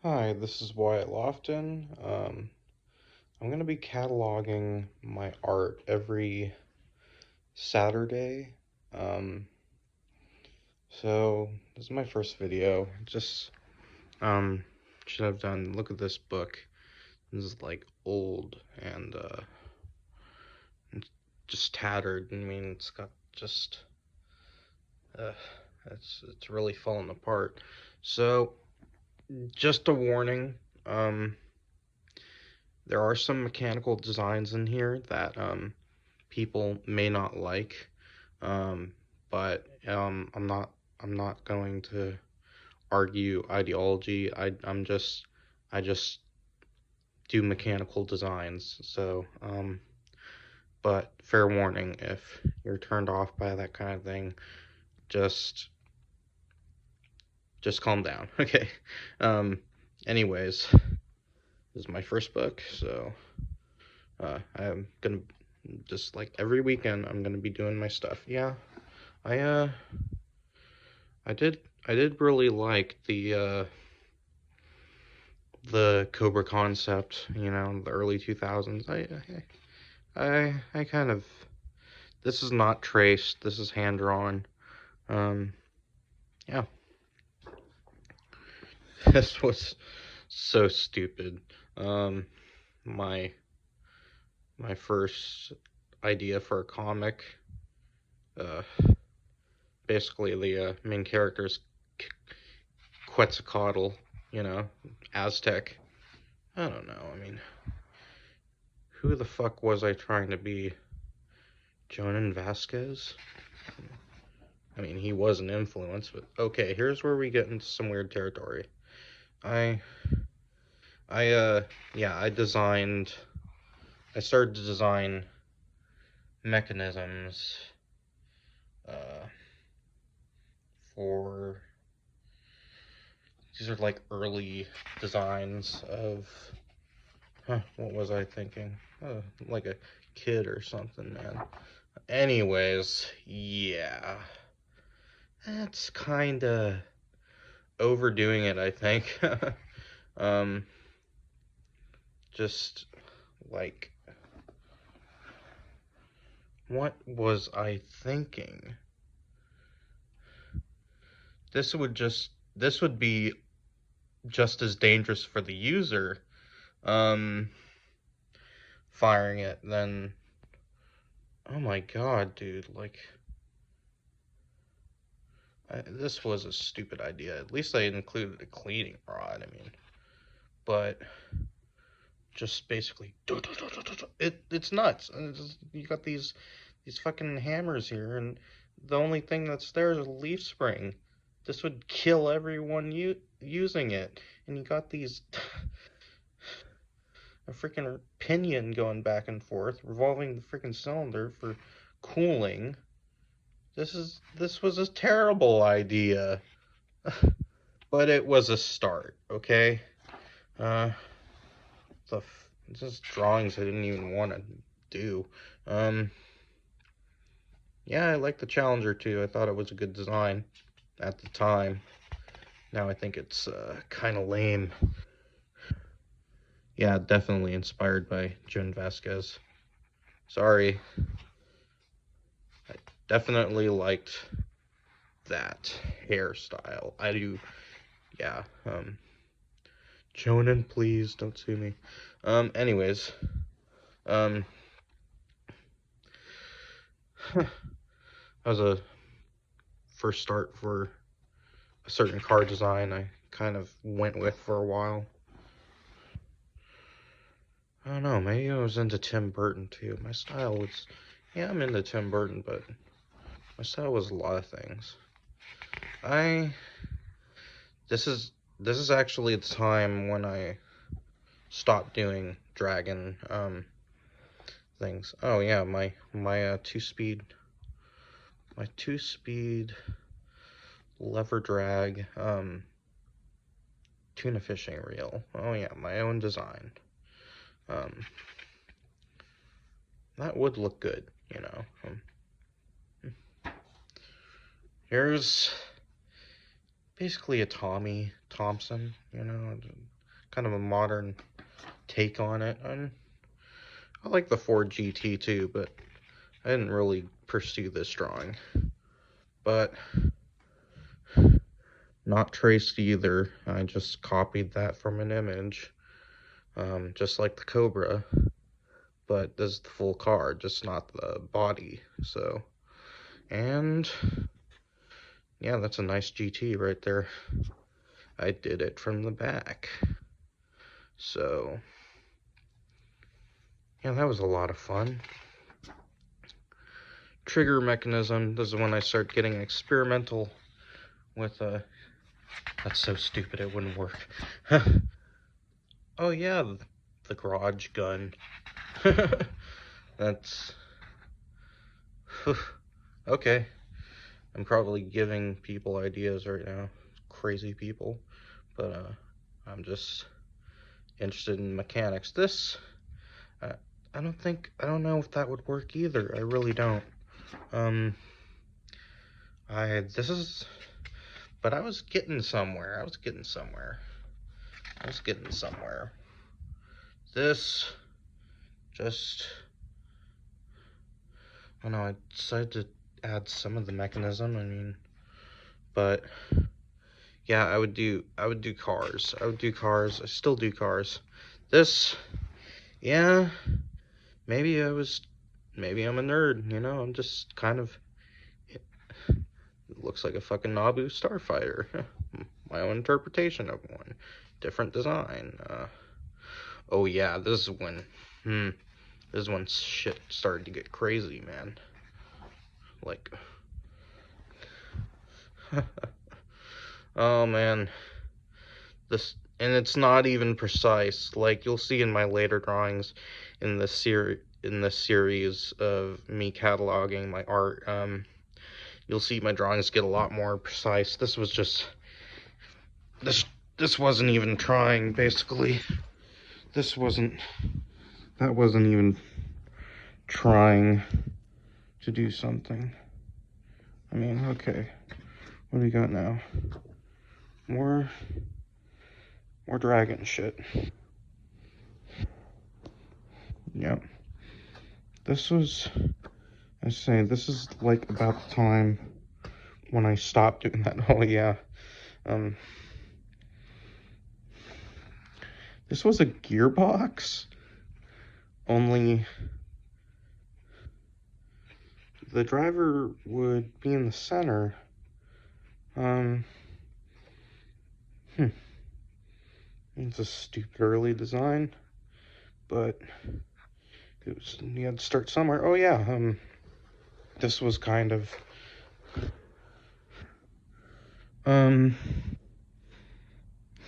Hi, this is Wyatt Lofton. I'm going to be cataloging my art every Saturday. Um, so this is my first video. Just um, should have done. Look at this book. This is like old and it's just tattered. I mean, it's got just uh, it's really falling apart. So just a warning. There are some mechanical designs in here that people may not like, um, but I'm not going to argue ideology. I just do mechanical designs. So, but fair warning, if you're turned off by that kind of thing, just just calm down, okay? Um, anyways, this is my first book, so I'm gonna just like every weekend I'm gonna be doing my stuff. Yeah, I I did I did really like the Cobra concept, the early 2000s. I kind of, this is not traced, this is hand drawn. Um yeah. This was so stupid. Um my my first idea for a comic, uh basically the main character is Quetzalcoatl, you know, Aztec. I don't know. I mean, who the fuck was I trying to be? Jonan Vasquez? I mean, he was an influence, but okay, here's where we get into some weird territory. I, yeah, I started to design mechanisms, uh, for, these are like early designs of, what was I thinking? Like a kid or something, man. Anyways, yeah. That's kinda overdoing it, I think. um, just like, what was I thinking? This would be just as dangerous for the user, um, firing it than, oh my god, dude, like, this was a stupid idea. At least I included a cleaning rod, I mean, but just basically, it's nuts. You got these fucking hammers here, and the only thing that's there is a leaf spring. This would kill everyone using it. And you got these a freaking pinion going back and forth, revolving the freaking cylinder for cooling. This was a terrible idea, but it was a start. Okay, uh, the just drawings I didn't even want to do. Um, yeah, I like the Challenger too. I thought it was a good design at the time. Now I think it's kind of lame. Yeah, definitely inspired by Joan Vasquez. Sorry. I definitely liked that hairstyle. I do. Yeah. Jonan, please don't sue me. Anyways. Um. That was a first start for a certain car design I kind of went with for a while. I don't know, maybe I was into Tim Burton too. My style was, yeah, I'm into Tim Burton, but my style was a lot of things. I, this is actually the time when I stopped doing dragon, things. Oh yeah, my two speed lever drag, tuna fishing reel. Oh yeah, my own design. Um, that would look good, you know. Here's basically a Tommy Thompson, you know. kind of a modern take on it. And I like the Ford GT too, but I didn't really pursue this drawing. But not traced either. I just copied that from an image, just like the Cobra. But this is the full car, just not the body. So, and yeah, that's a nice GT right there. I did it from the back. So, yeah, that was a lot of fun. Trigger mechanism, this is when I start getting experimental with that's so stupid it wouldn't work. Oh yeah, the garage gun. That's okay. I'm probably giving people ideas right now, crazy people, but I'm just interested in mechanics. This I don't know if that would work either. I really don't. But I was getting somewhere. This just, I don't know, I decided to add some of the mechanism, I mean, but yeah, I would do cars. I still do cars. This, yeah, maybe I'm a nerd, you know, I'm just kind of, it looks like a fucking Naboo starfighter. My own interpretation of one. Different design. Oh yeah, this is when shit started to get crazy, man. Like, oh man, and it's not even precise. Like, you'll see in my later drawings in this series of me cataloging my art, you'll see my drawings get a lot more precise. This wasn't even trying, basically. That wasn't even trying to do something. I mean, okay, what do we got now? More dragon shit. Yep. This is like about the time when I stopped doing that. Oh yeah. This was a gearbox, only the driver would be in the center. It's a stupid early design, but you had to start somewhere. Oh yeah, this was kind of,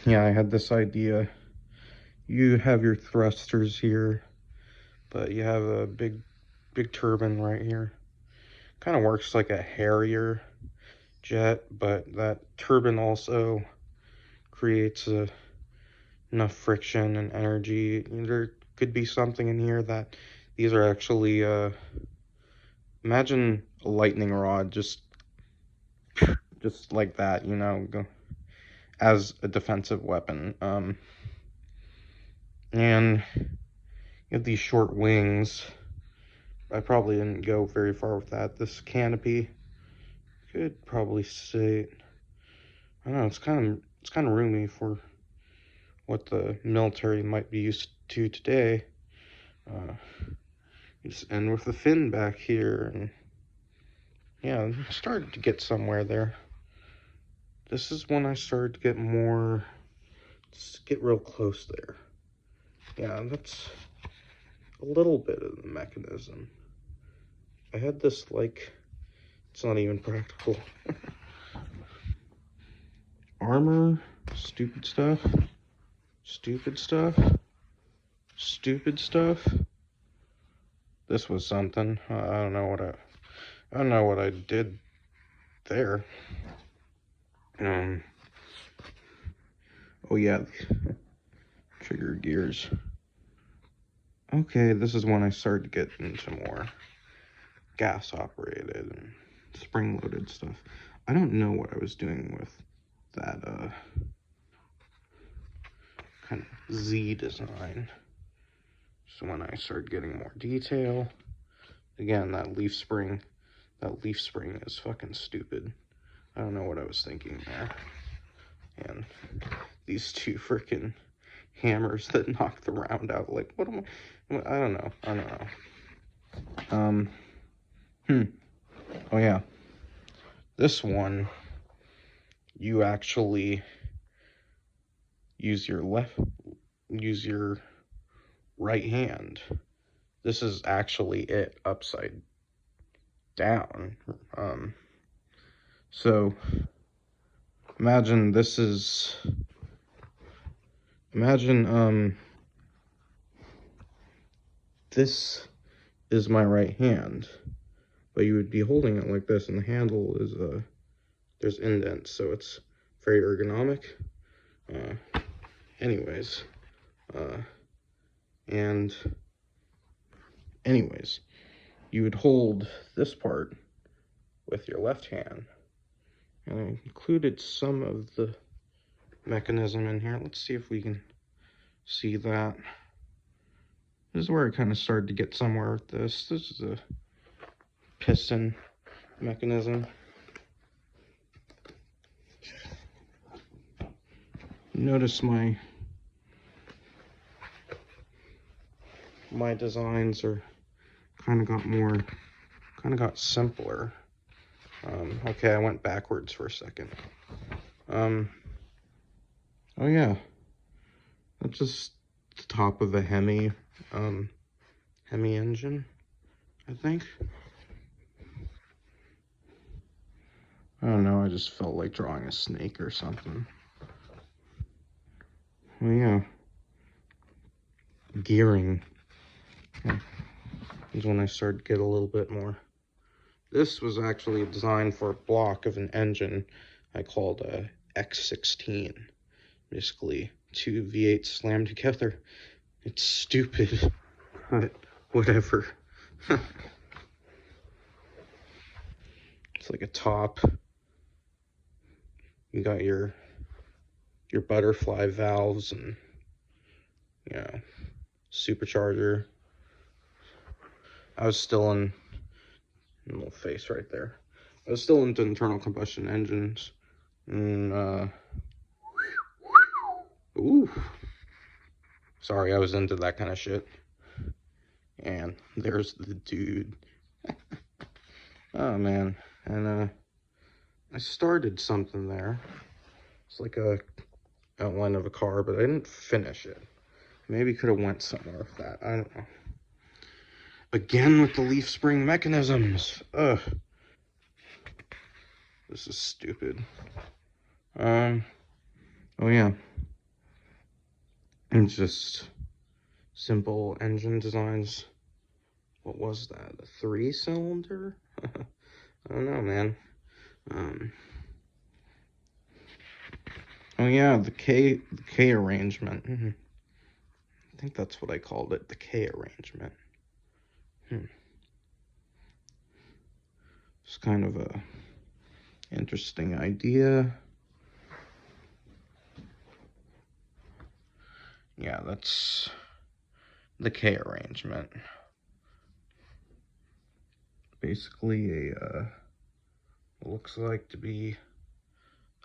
yeah, I had this idea. You have your thrusters here, but you have a big turbine right here. Kind of works like a Harrier jet, but that turbine also creates enough friction and energy. There could be something in here that these are actually, imagine a lightning rod just like that, you know, as a defensive weapon. And you have these short wings. I probably didn't go very far with that. This canopy could probably say, I don't know, it's kind of roomy for what the military might be used to today. Just end with the fin back here, and yeah, started to get somewhere there. This is when I started to get more, just get real close there. Yeah, that's a little bit of the mechanism. I had this, like, it's not even practical. Armor, stupid stuff. This was something. I don't know what I did there. Oh yeah, trigger gears. Okay, this is when I started to get into more gas operated and spring loaded stuff. I don't know what I was doing with that kind of Z design. So when I start getting more detail, again, that leaf spring is fucking stupid. I don't know what I was thinking there. And these two freaking hammers that knock the round out, like, what am I don't know. Oh yeah, this one, you actually use your right hand. This is actually it upside down. So imagine this is my right hand, but you would be holding it like this, and the handle is there's indents, so it's very ergonomic. Anyways, you would hold this part with your left hand, and I included some of the mechanism in here. Let's see if we can see that. This is where I kind of started to get somewhere with this. This is a piston mechanism. Notice my designs are kind of got simpler. Okay, I went backwards for a second. Oh yeah, that's just the top of a Hemi engine, I think. I don't know, I just felt like drawing a snake or something. Oh yeah, gearing is when I started to get a little bit more. This was actually designed for a block of an engine I called a X16. Basically, two V8s slammed together. It's stupid, but whatever. It's like a top. You got your butterfly valves and, you know, supercharger. I was still in a little face right there. I was still into internal combustion engines. And, ooh. Sorry, I was into that kind of shit. And there's the dude. Oh, man. And, I started something there. It's like a outline of a car, but I didn't finish it. Maybe could have went somewhere with that. I don't know. Again with the leaf spring mechanisms. Ugh. This is stupid. Oh yeah. It's just simple engine designs. What was that? A 3-cylinder? I don't know, man. Oh yeah, the K arrangement. I think that's what I called it, the K arrangement. It's kind of a interesting idea. Yeah, that's the K arrangement. Basically looks like to be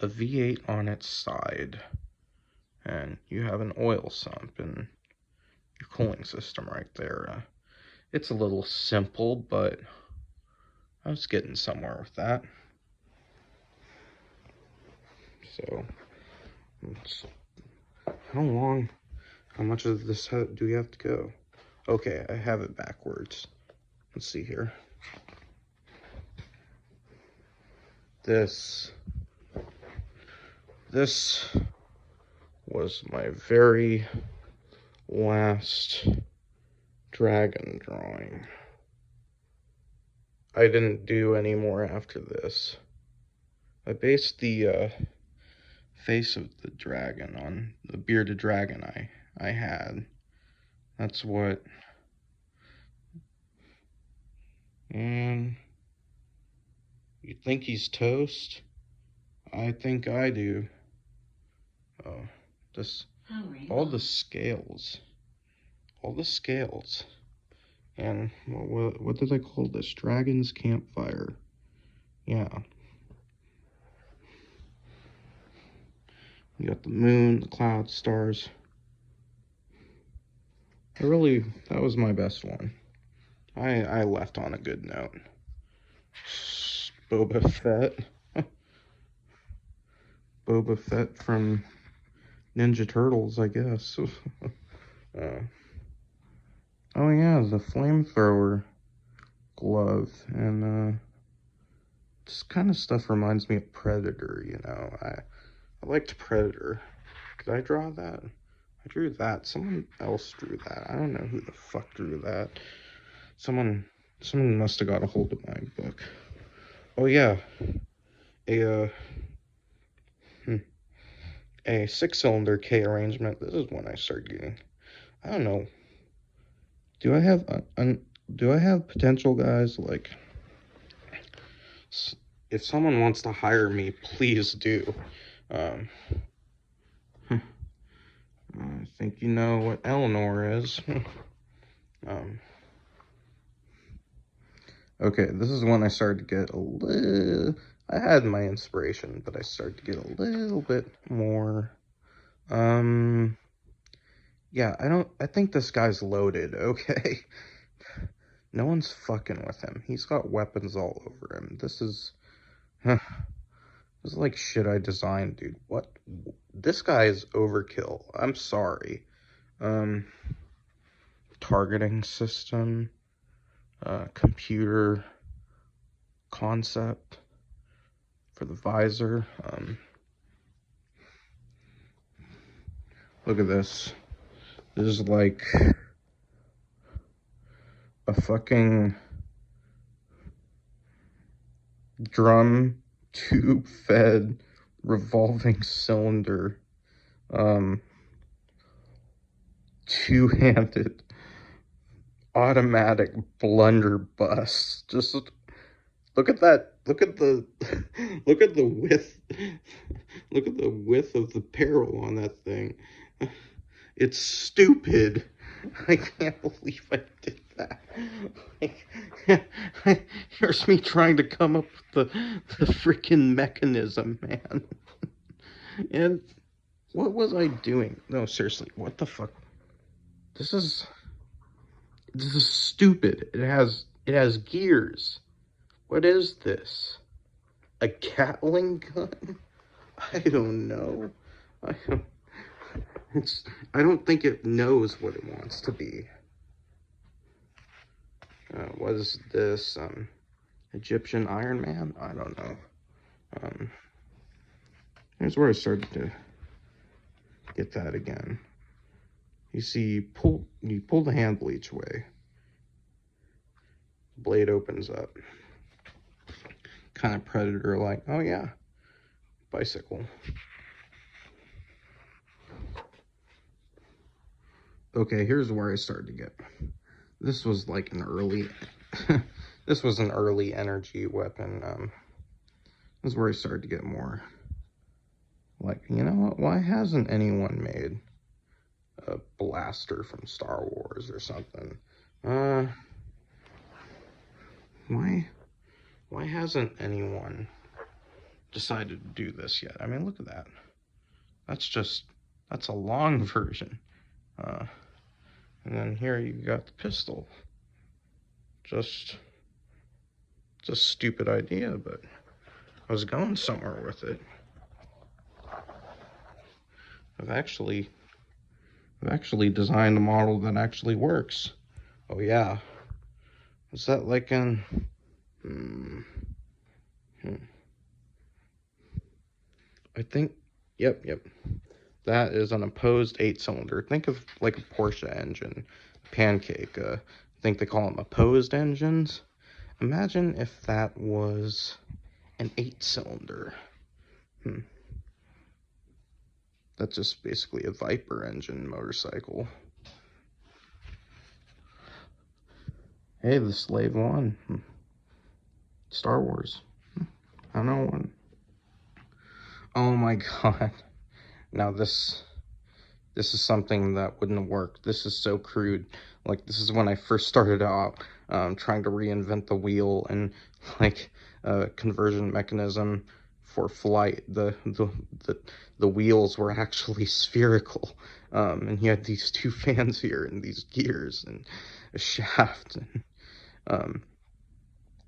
a V8 on its side, and you have an oil sump and your cooling system right there. It's a little simple, but I was getting somewhere with that. So, how much of this do we have to go? Okay, I have it backwards. Let's see here. This was my very last dragon drawing. I didn't do any more after this. I based the face of the dragon on the bearded dragon I had. That's what. And you think he's toast? I think I do. Oh, this all the scales. All the scales. And what did I call this? Dragon's Campfire. Yeah. You got the moon, the clouds, stars. That was my best one. I left on a good note. Boba Fett. Boba Fett from Ninja Turtles, I guess. Oh yeah, the flamethrower glove. And this kind of stuff reminds me of Predator, you know. I liked Predator. Did I draw that? I drew that. Someone else drew that. I don't know who the fuck drew that. Someone must have got a hold of my book. Oh yeah, a 6-cylinder K arrangement. This is when I started getting. I don't know. Do I have potential, guys? Like, if someone wants to hire me, please do. I think you know what Eleanor is. Okay, this is when I started to get a little. I had my inspiration, but I started to get a little bit more. Yeah, I think this guy's loaded, okay? No one's fucking with him. He's got weapons all over him. This is like shit I designed, dude. What? This guy is overkill. I'm sorry. Targeting system, computer concept for the visor. Look at this. This is like a fucking drum tube fed revolving cylinder, two-handed automatic blunderbuss. Just look at that. Look at the width. Look at the width of the barrel on that thing. It's stupid. I can't believe I did that. Here's me trying to come up with the freaking mechanism, man. And what was I doing? No, seriously, what the fuck? This is stupid. It has gears. What is this? A Gatling gun? I don't know. I don't think it knows what it wants to be. What is this? Egyptian Iron Man? I don't know. Here's where I started to get that again. You see, you pull the handle each way. Blade opens up. Kind of Predator like. Oh yeah. Bicycle. Okay, here's where I started to get. This was like an early this was an early energy weapon. This is where I started to get more like, you know what, why hasn't anyone made a blaster from Star Wars or something? Why hasn't anyone decided to do this yet? I mean, look at that. That's a long version. And then here you got the pistol. Just a stupid idea, but I was going somewhere with it. I've actually designed a model that actually works. Oh yeah. Is that like an I think yep. That is an opposed 8-cylinder. Think of like a Porsche engine, pancake. I think they call them opposed engines. Imagine if that was an 8-cylinder. That's just basically a Viper engine motorcycle. Hey, the Slave One. Star Wars. I don't know one. Oh my god. Now this This is something that wouldn't work. This is so crude. Like, this is when I first started out trying to reinvent the wheel and like conversion mechanism for flight. The wheels were actually spherical, and you had these two fans here and these gears and a shaft and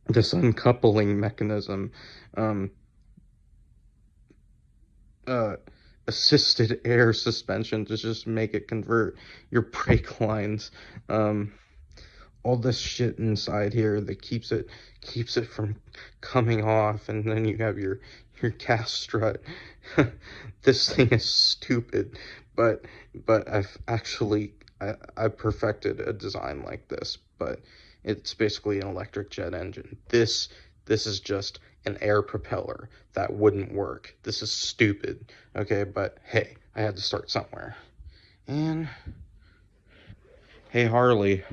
this uncoupling mechanism. Um, uh, Assisted air suspension to just make it convert your brake lines. Um, all this shit inside here that keeps it from coming off, and then you have your gas strut. This thing is stupid, but I've actually I perfected a design like this, but it's basically an electric jet engine. This is just an air propeller that wouldn't work. This is stupid, okay? But hey, I had to start somewhere. And hey, Harley,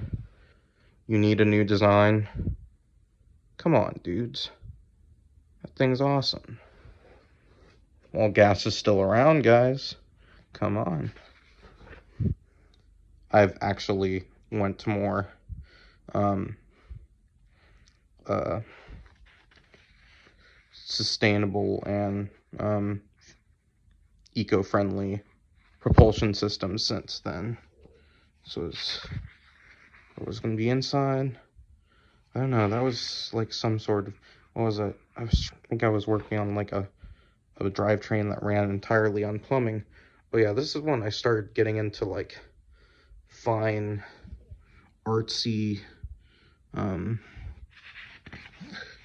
you need a new design? Come on, dudes. That thing's awesome. Well, gas is still around, guys. Come on. I've actually went to more um, uh, sustainable and eco-friendly propulsion systems since then. So it was going to be inside. I don't know. That was like some sort of, what was it? I think I was working on like a drivetrain that ran entirely on plumbing. But yeah, this is when I started getting into like fine, artsy, um,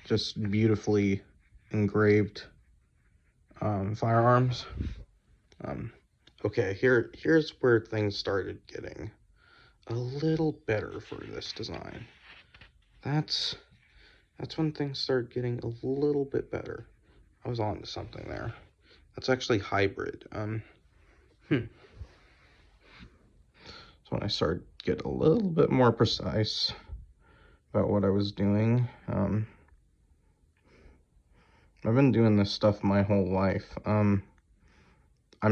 just beautifully engraved firearms. Um, okay, here's where things started getting a little better for this design. That's when things started getting a little bit better. I was on to something there. That's actually hybrid. So when I started to get a little bit more precise about what I was doing. I've been doing this stuff my whole life. I'm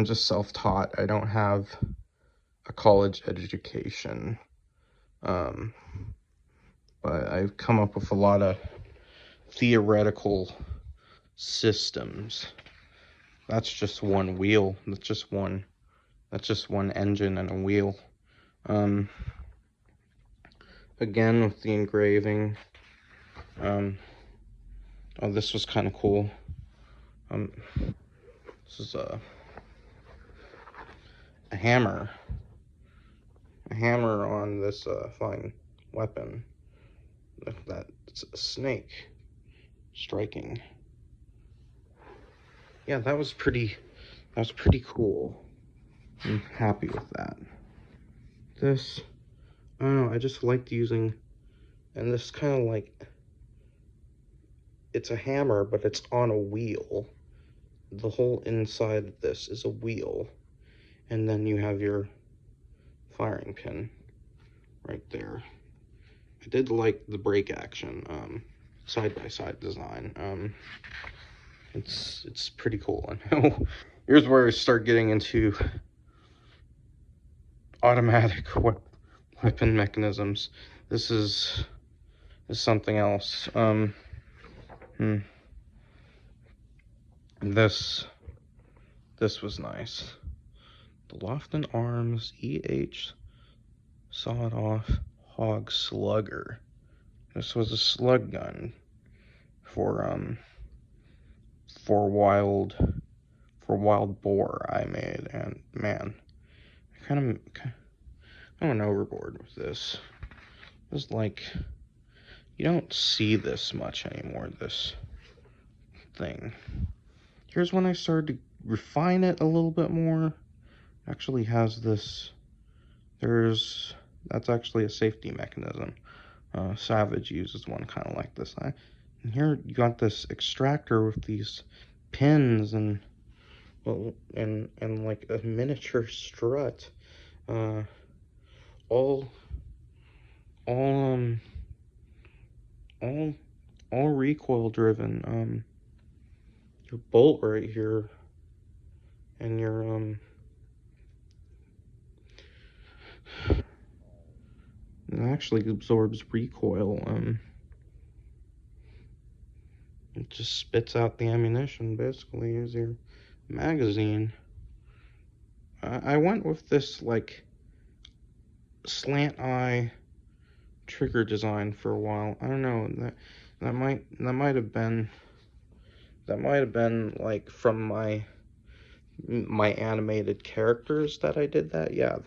just self-taught. I don't have a college education. But I've come up with a lot of theoretical systems. That's just one wheel. That's just one engine and a wheel. Again with the engraving. Oh, this was kind of cool. This is a hammer. A hammer on this fine weapon. That's a snake striking. Yeah, that was pretty cool. I'm happy with that. This, I don't know, I just liked using, and this kind of like, it's a hammer, but it's on a wheel. The whole inside of this is a wheel, and then you have your firing pin right there. I did like the brake action, side-by-side design. It's pretty cool. I know. Here's where I start getting into automatic weapon mechanisms. This is something else. This was nice. The Lofton Arms EH sawed-off hog slugger. This was a slug gun for wild boar I made, and man, I went overboard with this. It was like, you don't see this much anymore, this thing. Here's when I started to refine it a little bit more. It actually has this, that's actually a safety mechanism. Savage uses one kind of like this. And here you got this extractor with these pins and, well, and like a miniature strut. All all all recoil driven. Your bolt right here, and your actually absorbs recoil. It just spits out the ammunition, basically, as your magazine. I went with this, like, slant eye trigger design for a while. I don't know, that might have been like from my animated characters that I did that. Yeah,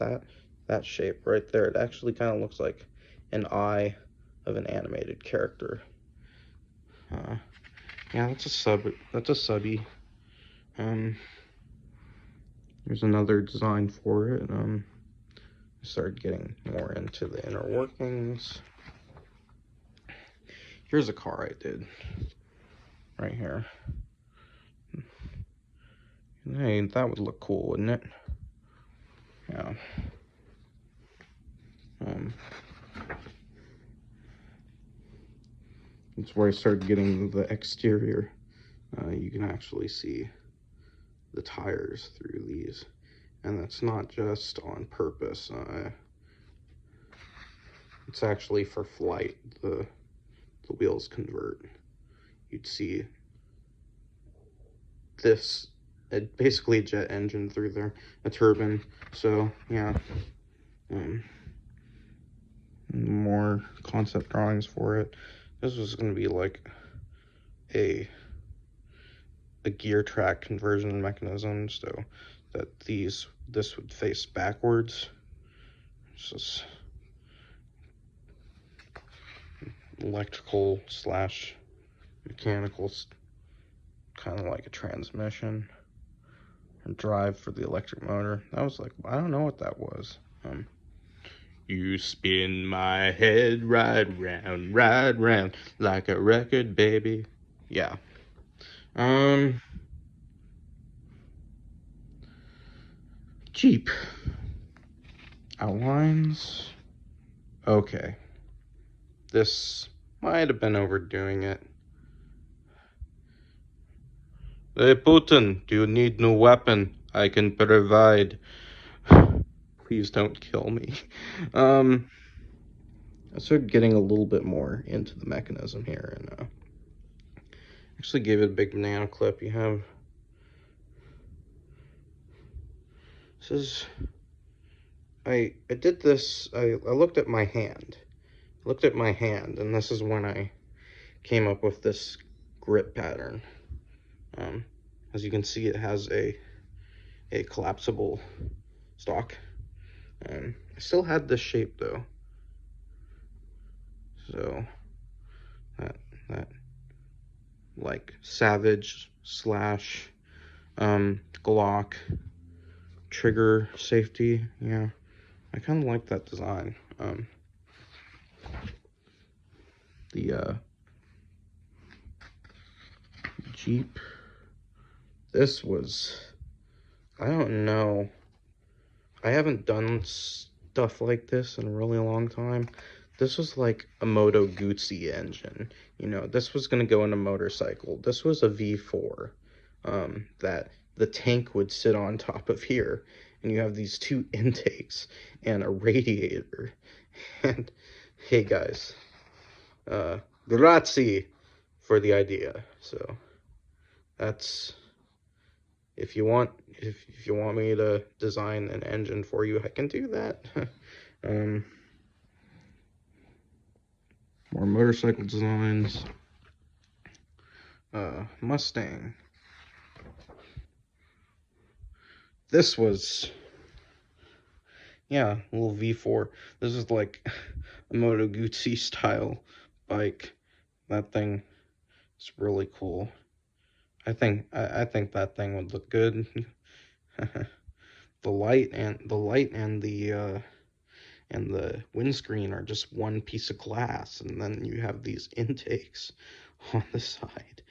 that shape right there. It actually kind of looks like an eye of an animated character. Yeah, that's a subby. There's another design for it. I started getting more into the inner workings. Here's a car I did right here. Hey, that would look cool, wouldn't it? Yeah. That's where I started getting the exterior. You can actually see the tires through these, and that's not just on purpose. It's actually for flight. The wheels convert. You'd see this, basically a jet engine through there, a turbine. So yeah, more concept drawings for it. This was going to be like a gear track conversion mechanism, so that this would face backwards. It's just electrical slash mechanical, kind of like a transmission and drive for the electric motor. That was like, I don't know what that was. You spin my head right round like a record, baby. Yeah. Jeep outlines. Okay, this might have been overdoing it. Hey Putin, do you need new weapon? I can provide. Please don't kill me. I started getting a little bit more into the mechanism here, and actually gave it a big banana clip. You have, this is, I did this, I looked at my hand, and this is when I came up with this grip pattern. As you can see, it has a collapsible stock. I still had this shape though, so that like Savage slash Glock trigger safety. Yeah, I kind of like that design. The Jeep, this was, I don't know, I haven't done stuff like this in a really long time. This was like a Moto Guzzi engine. You know, this was going to go in a motorcycle. This was a V4 that the tank would sit on top of here. And you have these two intakes and a radiator. And hey guys, grazie for the idea. So that's, if you want me to design an engine for you, I can do that. More motorcycle designs. Mustang. This was, yeah, a little V4. This is like a Moto Guzzi style bike. That thing is really cool. I think that thing would look good. The light and the windscreen are just one piece of glass, and then you have these intakes on the side.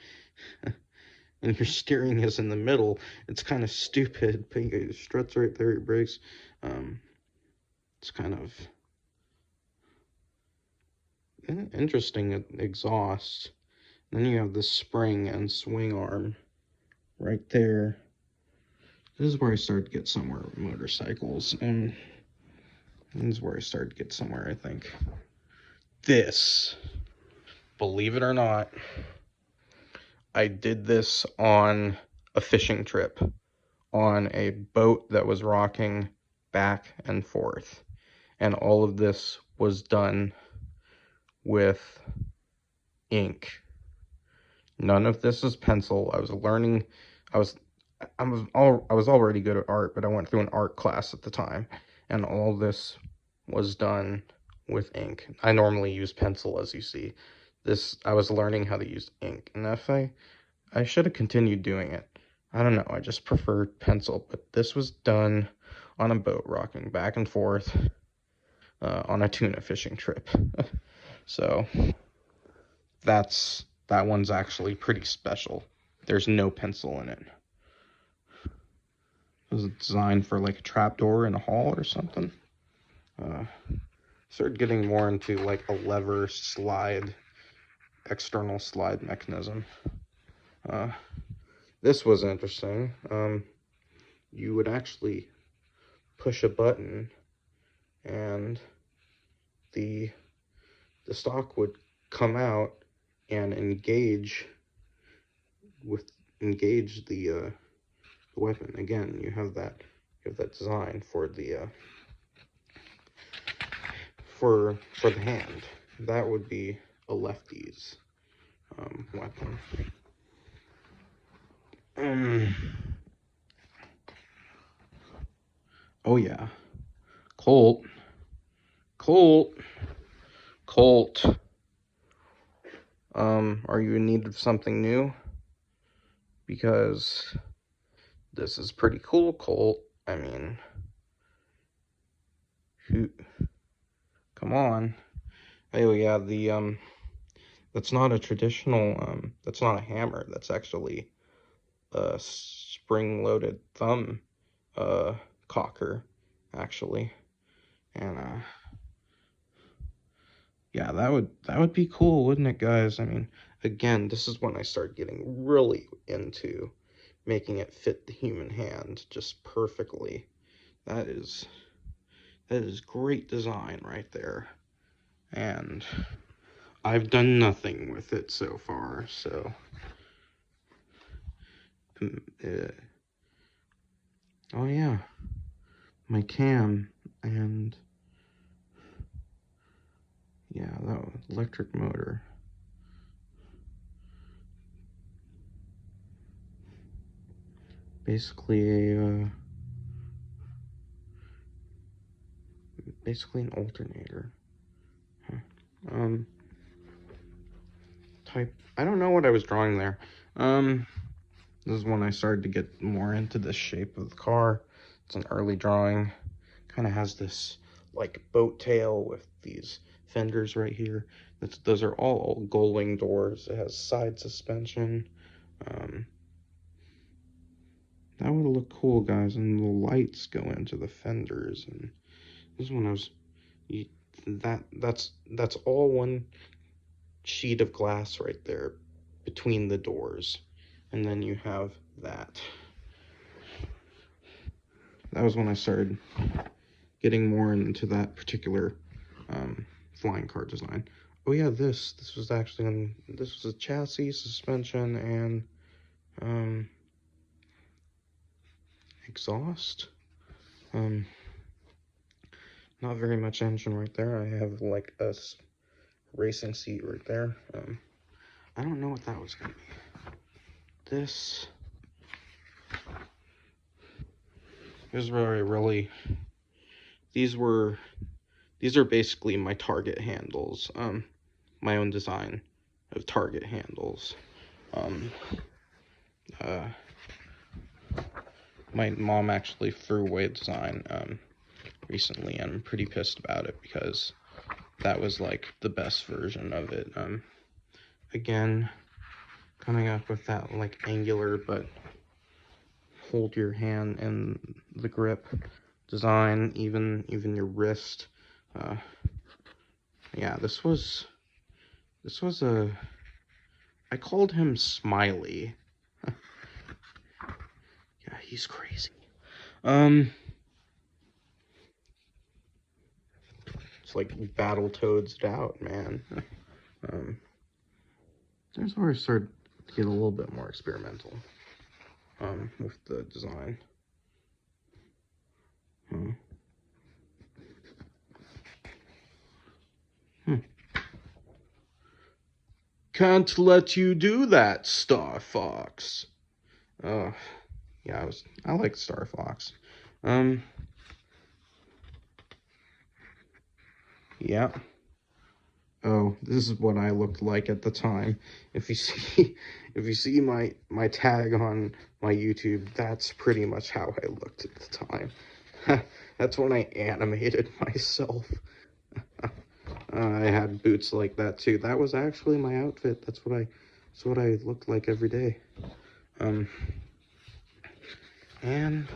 And your steering is in the middle. It's kind of stupid, but you got your struts right there, your brakes. It's kind of interesting exhaust. Then you have the spring and swing arm right there. This is where I started to get somewhere with motorcycles, and this is where I started to get somewhere, I think. This, believe it or not, I did this on a fishing trip on a boat that was rocking back and forth. And all of this was done with ink. None of this is pencil. I was learning, I was I was already good at art, but I went through an art class at the time, and all this was done with ink. I normally use pencil, as you see. This, I was learning how to use ink, and if I should have continued doing it. I don't know, I just preferred pencil, but this was done on a boat rocking back and forth on a tuna fishing trip. So that one's actually pretty special. There's no pencil in it. Was it designed for like a trapdoor in a hall or something? Started getting more into like a lever slide, external slide mechanism. This was interesting. You would actually push a button and the stock would come out and engage the weapon. Again, you have that design for the for the hand. That would be a lefty's weapon. Oh yeah, Colt. Are you in need of something new? Because this is pretty cool, Colt. I mean, come on. Oh yeah, that's not a traditional, that's not a hammer. That's actually a spring-loaded thumb, cocker, actually. And, yeah, that would be cool, wouldn't it, guys? I mean, again, this is when I start getting really into making it fit the human hand just perfectly. That is great design right there. And I've done nothing with it so far, so oh yeah, my cam, and yeah, that was electric motor. Basically basically an alternator. Huh. Type, I don't know what I was drawing there. This is when I started to get more into the shape of the car. It's an early drawing. Kind of has this like boat tail with these fenders right here. Those are all gull-wing doors. It has side suspension. That would look cool, guys, and the lights go into the fenders. And this is when I was, that's all one sheet of glass right there between the doors, and then you have that. That was when I started getting more into that particular flying car design. Oh yeah, this was actually this was a chassis, suspension, and exhaust. Not very much engine right there. I have like a racing seat right there. I don't know what that was gonna be. This is where I really, these are basically my target handles. My own design of target handles. My mom actually threw away a design recently, and I'm pretty pissed about it because that was like the best version of it. Again, coming up with that like angular but hold your hand in the grip design, even your wrist. Yeah, this was a, I called him Smiley. Yeah, he's crazy. It's like Battletoads it out, man. There's where I started to get a little bit more experimental with the design. Can't let you do that, Star Fox. Yeah, I like Star Fox. Yeah. Oh, this is what I looked like at the time. If you see my tag on my YouTube, that's pretty much how I looked at the time. That's when I animated myself. I had boots like that too. That was actually my outfit. That's what I looked like every day. And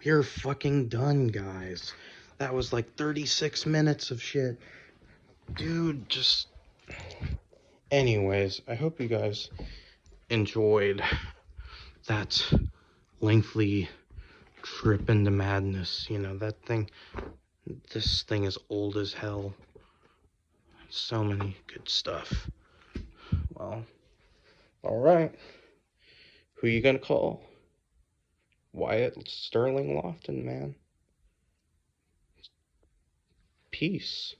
we're fucking done, guys. That was like 36 minutes of shit. Dude, just... Anyways, I hope you guys enjoyed that lengthy trip into madness. You know, this thing is old as hell. So many good stuff. Well, alright. Who you gonna call? Wyatt Sterling Lofton, man. Peace.